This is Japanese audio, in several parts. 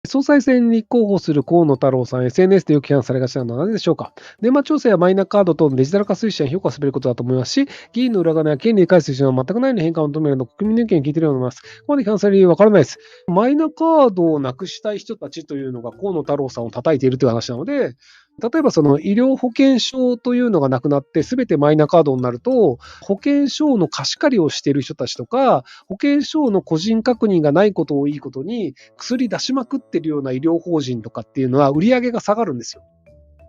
総裁選に立候補する河野太郎さん、SNS でよく批判されがちなのはなぜでしょうか。年末調整やマイナカード等のデジタル化推進は評価すべきことだと思いますし、議員の裏金や権利を返す必要は全くないのに変化を求めるのは国民の意見を聞いているように思います。ここまで批判される理由はわからないです。マイナカードをなくしたい人たちというのが河野太郎さんを叩いているという話なので、例えばその医療保険証というのがなくなって全てマイナカードになると、保険証の貸し借りをしている人たちとか、保険証の個人確認がないことをいいことに、薬出しまくってるような医療法人とかっていうのは売り上げが下がるんですよ。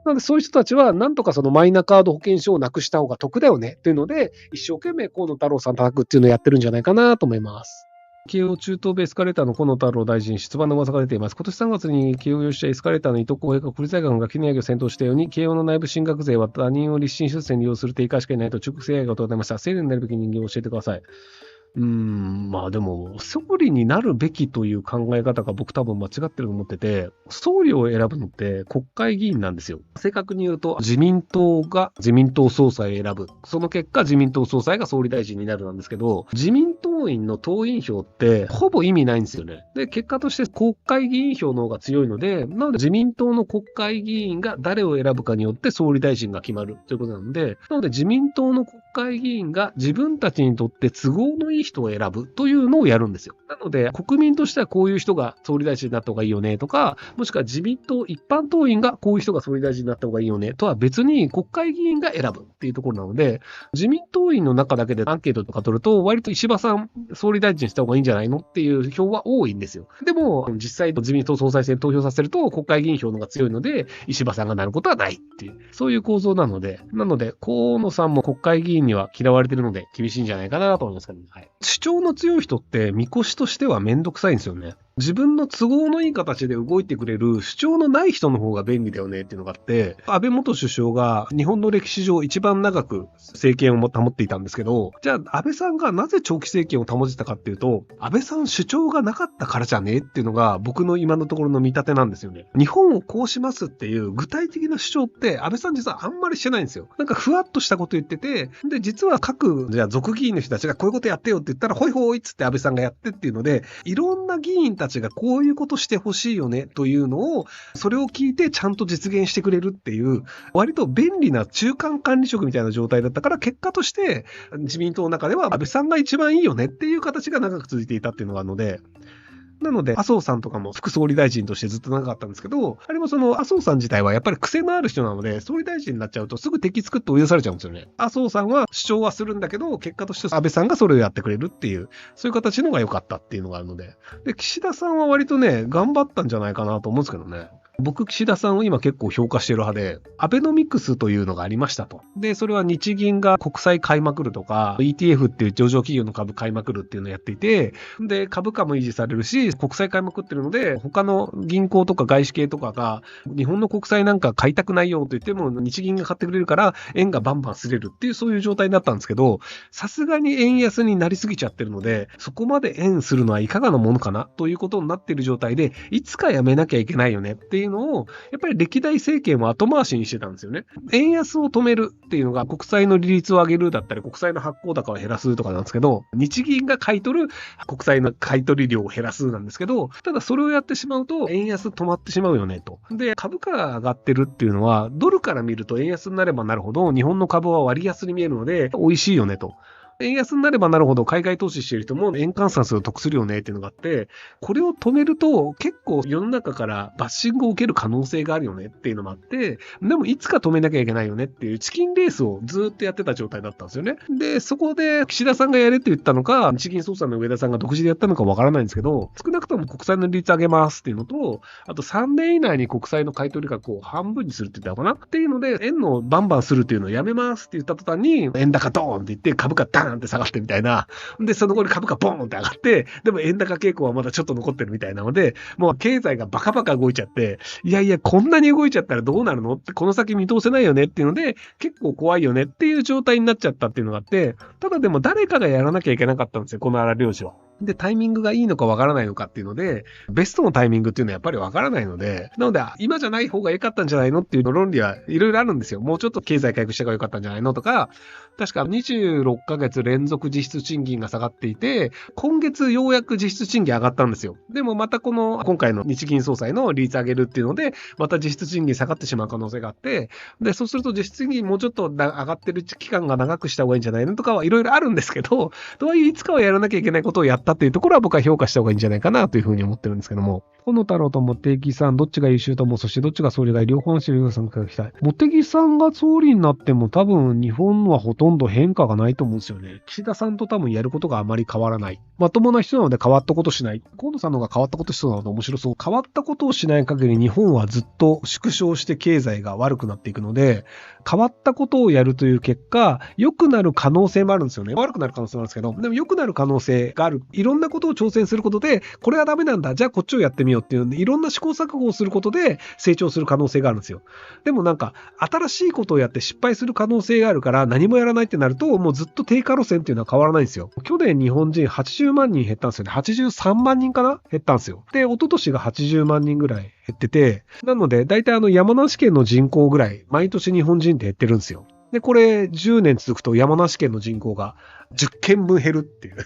なのでそういう人たちはなんとかそのマイナカード保険証をなくした方が得だよねというので、一生懸命河野太郎さん叩くっていうのをやってるんじゃないかなと思います。京王中東部エスカレーターの河野太郎大臣出馬の噂が出ています。今年3月に慶応有志者エスカレーターの伊藤公平が国立大学の学級内業を先導したように、慶応の内部進学税は他人を立身出世に利用する定価しかいないと中国政府が答えました。整理になるべき人間を教えてください。まあでも、総理になるべきという考え方が僕多分間違ってると思ってて、総理を選ぶのって国会議員なんですよ。正確に言うと、自民党が自民党総裁を選ぶ。その結果、自民党総裁が総理大臣になるなんですけど、自民党員の党員票ってほぼ意味ないんですよね。で、結果として国会議員票の方が強いので、なので自民党の国会議員が誰を選ぶかによって総理大臣が決まるということなので、自民党の国会議員が自分たちにとって都合のいい人を選ぶというのをやるんですよ。なので、国民としてはこういう人が総理大臣になった方がいいよねとか、もしくは自民党一般党員がこういう人が総理大臣になった方がいいよねとは別に国会議員が選ぶっていうところなので、自民党員の中だけでアンケートとか取ると、割と石破さん総理大臣にした方がいいんじゃないのっていう票は多いんですよ。でも、実際自民党総裁選投票させると国会議員票の方が強いので、石破さんがなることはないっていう、そういう構造なので、河野さんも国会議員には嫌われてるので厳しいんじゃないかなと思いますけどね。はい。主張の強い人って見越しとしてはめんどくさいんですよね。自分の都合のいい形で動いてくれる主張のない人の方が便利だよねっていうのがあって、安倍元首相が日本の歴史上一番長く政権を保っていたんですけど、じゃあ安倍さんがなぜ長期政権を保てたかっていうと、安倍さん主張がなかったからじゃねっていうのが僕の今のところの見立てなんですよね。日本をこうしますっていう具体的な主張って安倍さん実はあんまりしてないんですよ。なんかふわっとしたこと言ってて、で実はじゃあ属議員の人たちがこういうことやってよって言ったらホイホイっつって安倍さんがやってっていうので、いろんな議員たちがこういうことしてほしいよねというのを、それを聞いてちゃんと実現してくれるっていう、割と便利な中間管理職みたいな状態だったから、結果として自民党の中では安倍さんが一番いいよねっていう形が長く続いていたっていうのがあるので、なので、麻生さんとかも副総理大臣としてずっと長かったんですけど、あれもその麻生さん自体はやっぱり癖のある人なので、総理大臣になっちゃうとすぐ敵作って追い出されちゃうんですよね。麻生さんは主張はするんだけど、結果として安倍さんがそれをやってくれるっていう、そういう形の方が良かったっていうのがあるので。で、岸田さんは割とね、頑張ったんじゃないかなと思うんですけどね。僕、岸田さんを今結構評価してる派で、アベノミクスというのがありましたと。で、それは日銀が国債買いまくるとか、ETF っていう上場企業の株買いまくるっていうのをやっていて、で、株価も維持されるし、国債買いまくってるので、他の銀行とか外資系とかが、日本の国債なんか買いたくないよと言っても、日銀が買ってくれるから、円がバンバン擦れるっていう、そういう状態になったんですけど、さすがに円安になりすぎちゃってるので、そこまで円するのはいかがなものかなということになっている状態で、いつかやめなきゃいけないよねっていうのを、やっぱり歴代政権は後回しにしてたんですよね。円安を止めるっていうのが国債の利率を上げるだったり、国債の発行高を減らすとかなんですけど、日銀が買い取る国債の買い取り量を減らすなんですけど、ただそれをやってしまうと円安止まってしまうよねと。で、株価が上がってるっていうのは、ドルから見ると円安になればなるほど、日本の株は割安に見えるので、美味しいよねと。円安になればなるほど海外投資している人も円換算すると得するよねっていうのがあって、これを止めると結構世の中からバッシングを受ける可能性があるよねっていうのもあって、でもいつか止めなきゃいけないよねっていうチキンレースをずっとやってた状態だったんですよね。で、そこで岸田さんがやれって言ったのか、日銀総裁の上田さんが独自でやったのかわからないんですけど、少なくとも国債の利率上げますっていうのと、あと3年以内に国債の買い取り額を半分にするって言ったのかなっていうので、円のバンバンするっていうのをやめますって言った途端に、円高ドーンって言って株価ダーンって下がってみたいな。で、その後に株価ボーンって上がって、でも円高傾向はまだちょっと残ってるみたいなので、もう経済がバカバカ動いちゃって、いやいや、こんなに動いちゃったらどうなるのって、この先見通せないよねっていうので、結構怖いよねっていう状態になっちゃったっていうのがあって、ただでも誰かがやらなきゃいけなかったんですよ、この荒漁師は。で、タイミングがいいのかわからないのかっていうので、ベストのタイミングっていうのはやっぱりわからないので、なので、今じゃない方が良かったんじゃないのっていう論理はいろいろあるんですよ。もうちょっと経済回復した方が良かったんじゃないのとか、確か26ヶ月連続実質賃金が下がっていて、今月ようやく実質賃金上がったんですよ。でもまた今回の日銀総裁の利率上げるっていうので、また実質賃金下がってしまう可能性があって、で、そうすると実質賃金もうちょっと上がってる期間が長くした方がいいんじゃないのとかはいろいろあるんですけど、とはいえいつかはやらなきゃいけないことをやったっていうところは僕は評価した方がいいんじゃないかなというふうに思ってるんですけども。河野太郎と茂木さん、どっちが優秀と思う、そしてどっちが総理がいい、両方の両さんから聞きたい。茂木さんが総理になっても多分日本はほとんど変化がないと思うんですよね。岸田さんと多分やることがあまり変わらない。まともな人なので変わったことしない。河野さんの方が変わったことしそうなので面白そう。変わったことをしない限り日本はずっと縮小して経済が悪くなっていくので、変わったことをやるという結果、良くなる可能性もあるんですよね。悪くなる可能性もあるんですけど、でも良くなる可能性がある。いろんなことを挑戦することで、これはダメなんだ。じゃあこっちをやってみようっていうので、いろんな試行錯誤をすることで成長する可能性があるんですよ。でも新しいことをやって失敗する可能性があるから、何もやらないってなると、もうずっと低下路線っていうのは変わらないんですよ。去年日本人80万人減ったんですよね。83万人かな減ったんですよ。で、一昨年が80万人ぐらい減ってて、なので、大体山梨県の人口ぐらい、毎年日本人って減ってるんですよ。で、これ10年続くと山梨県の人口が10県分減るっていう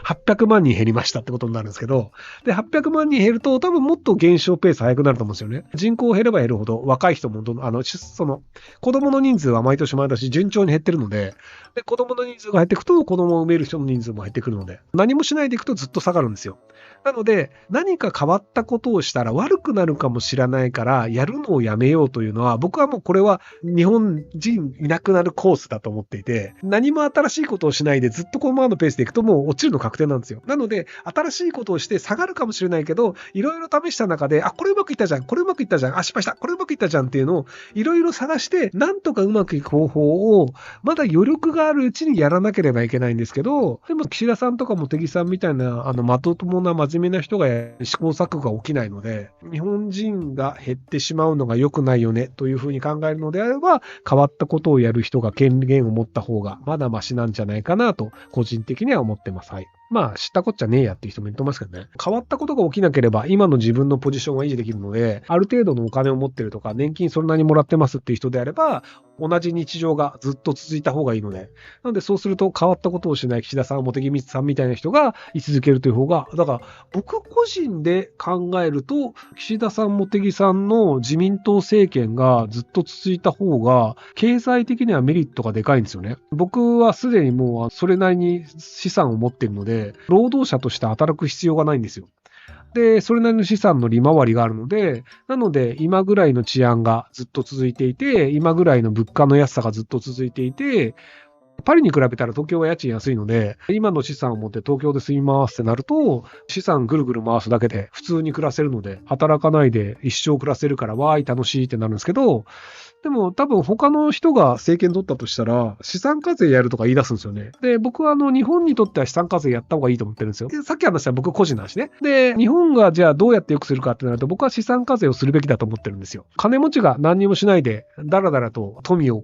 800万人減りましたってことになるんですけど、で、800万人減ると多分もっと減少ペース早くなると思うんですよね。人口減れば減るほど若い人も子供の人数は毎年順調に減ってるので、で、子供の人数が減っていくと子供を産める人の人数も減ってくるので、何もしないでいくとずっと下がるんですよ。なので、何か変わったことをしたら悪くなるかもしれないから、やるのをやめようというのは、僕はもうこれは日本人いなくなるコースだと思っていて、何も新しいことをしないでずっとこのままのペースでいくともう落ちるの確定なんですよ。なので、新しいことをして下がるかもしれないけど、いろいろ試した中で、これうまくいったじゃん、これうまくいったじゃん、失敗した、これうまくいったじゃんっていうのをいろいろ探して、なんとかうまくいく方法を、まだ余力があるうちにやらなければいけないんですけど、でも岸田さんとか茂木さんみたいな、まともな真面目な人が試行錯誤が起きないので、日本人が減ってしまうのが良くないよねというふうに考えるのであれば、変わったことをやる人が権限を持った方がまだマシなんじゃないかなと、個人的には思ってます。はい。まあ、知ったこっちゃねえやっていう人も言ってますけどね。変わったことが起きなければ、今の自分のポジションは維持できるので、ある程度のお金を持ってるとか、年金それなりにもらってますっていう人であれば、同じ日常がずっと続いた方がいいので。なので、そうすると変わったことをしない岸田さん、茂木さんみたいな人が居続けるという方が、だから、僕個人で考えると、岸田さん、茂木さんの自民党政権がずっと続いた方が、経済的にはメリットがでかいんですよね。僕はすでにもうそれなりに資産を持っているので、労働者として働く必要がないんですよ。で、それなりの資産の利回りがあるので、なので、今ぐらいの治安がずっと続いていて、今ぐらいの物価の安さがずっと続いていて、パリに比べたら東京は家賃安いので、今の資産を持って東京で住みますってなると、資産ぐるぐる回すだけで普通に暮らせるので、働かないで一生暮らせるから、わーい楽しいってなるんですけど、でも多分他の人が政権取ったとしたら、資産課税やるとか言い出すんですよね。で、僕は日本にとっては資産課税やった方がいいと思ってるんですよ。で、さっき話した僕個人の話ね。で、日本がじゃあどうやって良くするかってなると、僕は資産課税をするべきだと思ってるんですよ。金持ちが何にもしないで、だらだらと富を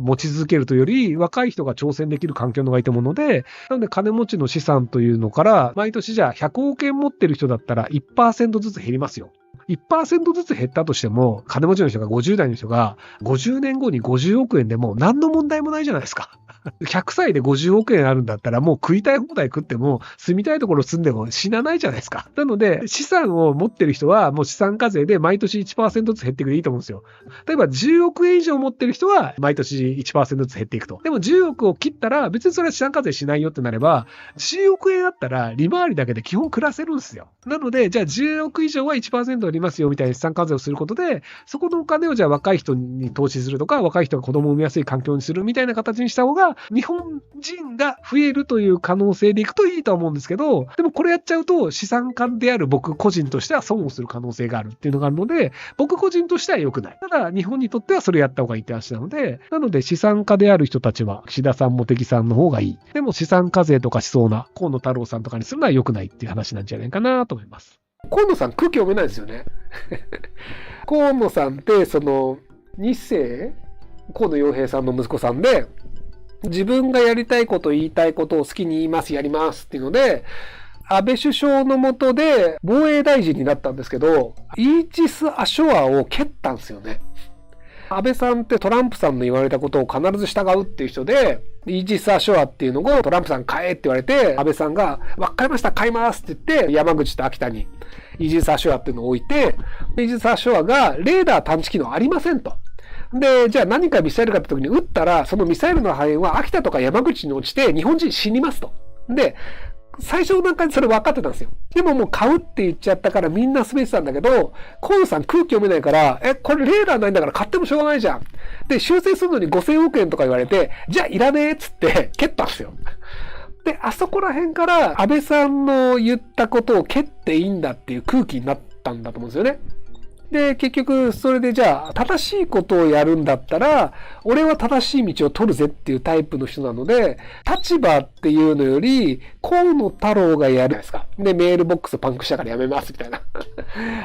持ち続けるというより、若い人が挑戦できる環境のがいいと思うので、なので金持ちの資産というのから、毎年じゃあ100億円持ってる人だったら 1% ずつ減りますよ。1% ずつ減ったとしても、金持ちの人が50代の人が50年後に50億円でも何の問題もないじゃないですか。100歳で50億円あるんだったらもう食いたい放題食っても住みたいところ住んでも死なないじゃないですか。なので資産を持ってる人はもう資産課税で毎年 1% ずつ減っていくでいいと思うんですよ。例えば10億円以上持ってる人は毎年 1% ずつ減っていくと。でも10億を切ったら別にそれは資産課税しないよってなれば、10億円あったら利回りだけで基本暮らせるんですよ。なのでじゃあ10億以上は 1% ありますよみたいな資産課税をすることで、そこのお金をじゃあ若い人に投資するとか、若い人が子供を産みやすい環境にするみたいな形にした方が日本人が増えるという可能性でいくといいと思うんですけど、でもこれやっちゃうと資産家である僕個人としては損をする可能性があるっていうのがあるので、僕個人としては良くない。ただ日本にとってはそれやった方がいいって話なので、資産家である人たちは岸田さん、茂木さんの方がいい。でも資産課税とかしそうな河野太郎さんとかにするのは良くないっていう話なんじゃないかなと思います。河野さん空気読めないですよね。河野さんって日清河野洋平さんの息子さんで、自分がやりたいこと言いたいことを好きに言いますやりますっていうので、安倍首相の下で防衛大臣になったんですけど、イージス・アショアを蹴ったんですよね。安倍さんってトランプさんの言われたことを必ず従うっていう人で、イージス・アショアっていうのをトランプさん買えって言われて、安倍さんが、わかりました、買いますって言って、山口と秋田にイージス・アショアっていうのを置いて、イージス・アショアがレーダー探知機能ありませんと。で、じゃあ何かミサイルかって時に撃ったら、そのミサイルの破片は秋田とか山口に落ちて日本人死にますと。で、最初の段階でそれ分かってたんですよ。でももう買うって言っちゃったからみんな滑ってたんだけど、河野さん空気読めないから、これレーダーないんだから買ってもしょうがないじゃん。で、修正するのに5000億円とか言われて、じゃあいらねえっつって蹴ったんですよ。で、あそこら辺から安倍さんの言ったことを蹴っていいんだっていう空気になったんだと思うんですよね。で、結局、それでじゃあ、正しいことをやるんだったら、俺は正しい道を取るぜっていうタイプの人なので、立場っていうのより、河野太郎がやるじゃないですか。で、メールボックスパンクしたからやめますみたいな。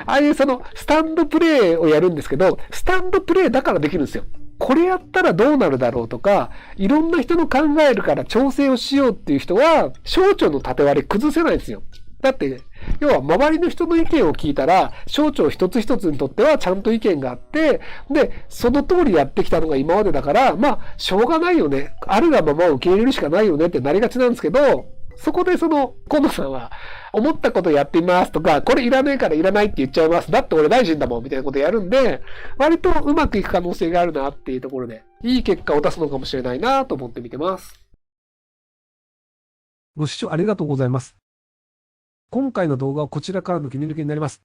ああいうその、スタンドプレイをやるんですけど、スタンドプレイだからできるんですよ。これやったらどうなるだろうとか、いろんな人の考えるから調整をしようっていう人は、省庁の縦割り崩せないんですよ。だって、要は周りの人の意見を聞いたら、省庁一つ一つにとってはちゃんと意見があって、で、その通りやってきたのが今までだから、まあ、しょうがないよね。あるがまま受け入れるしかないよねってなりがちなんですけど、そこで河野さんは、思ったことやってみますとか、これいらないからいらないって言っちゃいます。だって俺大臣だもんみたいなことやるんで、割とうまくいく可能性があるなっていうところで、いい結果を出すのかもしれないなと思って見てます。ご視聴ありがとうございます。今回の動画はこちらからの切り抜きになります。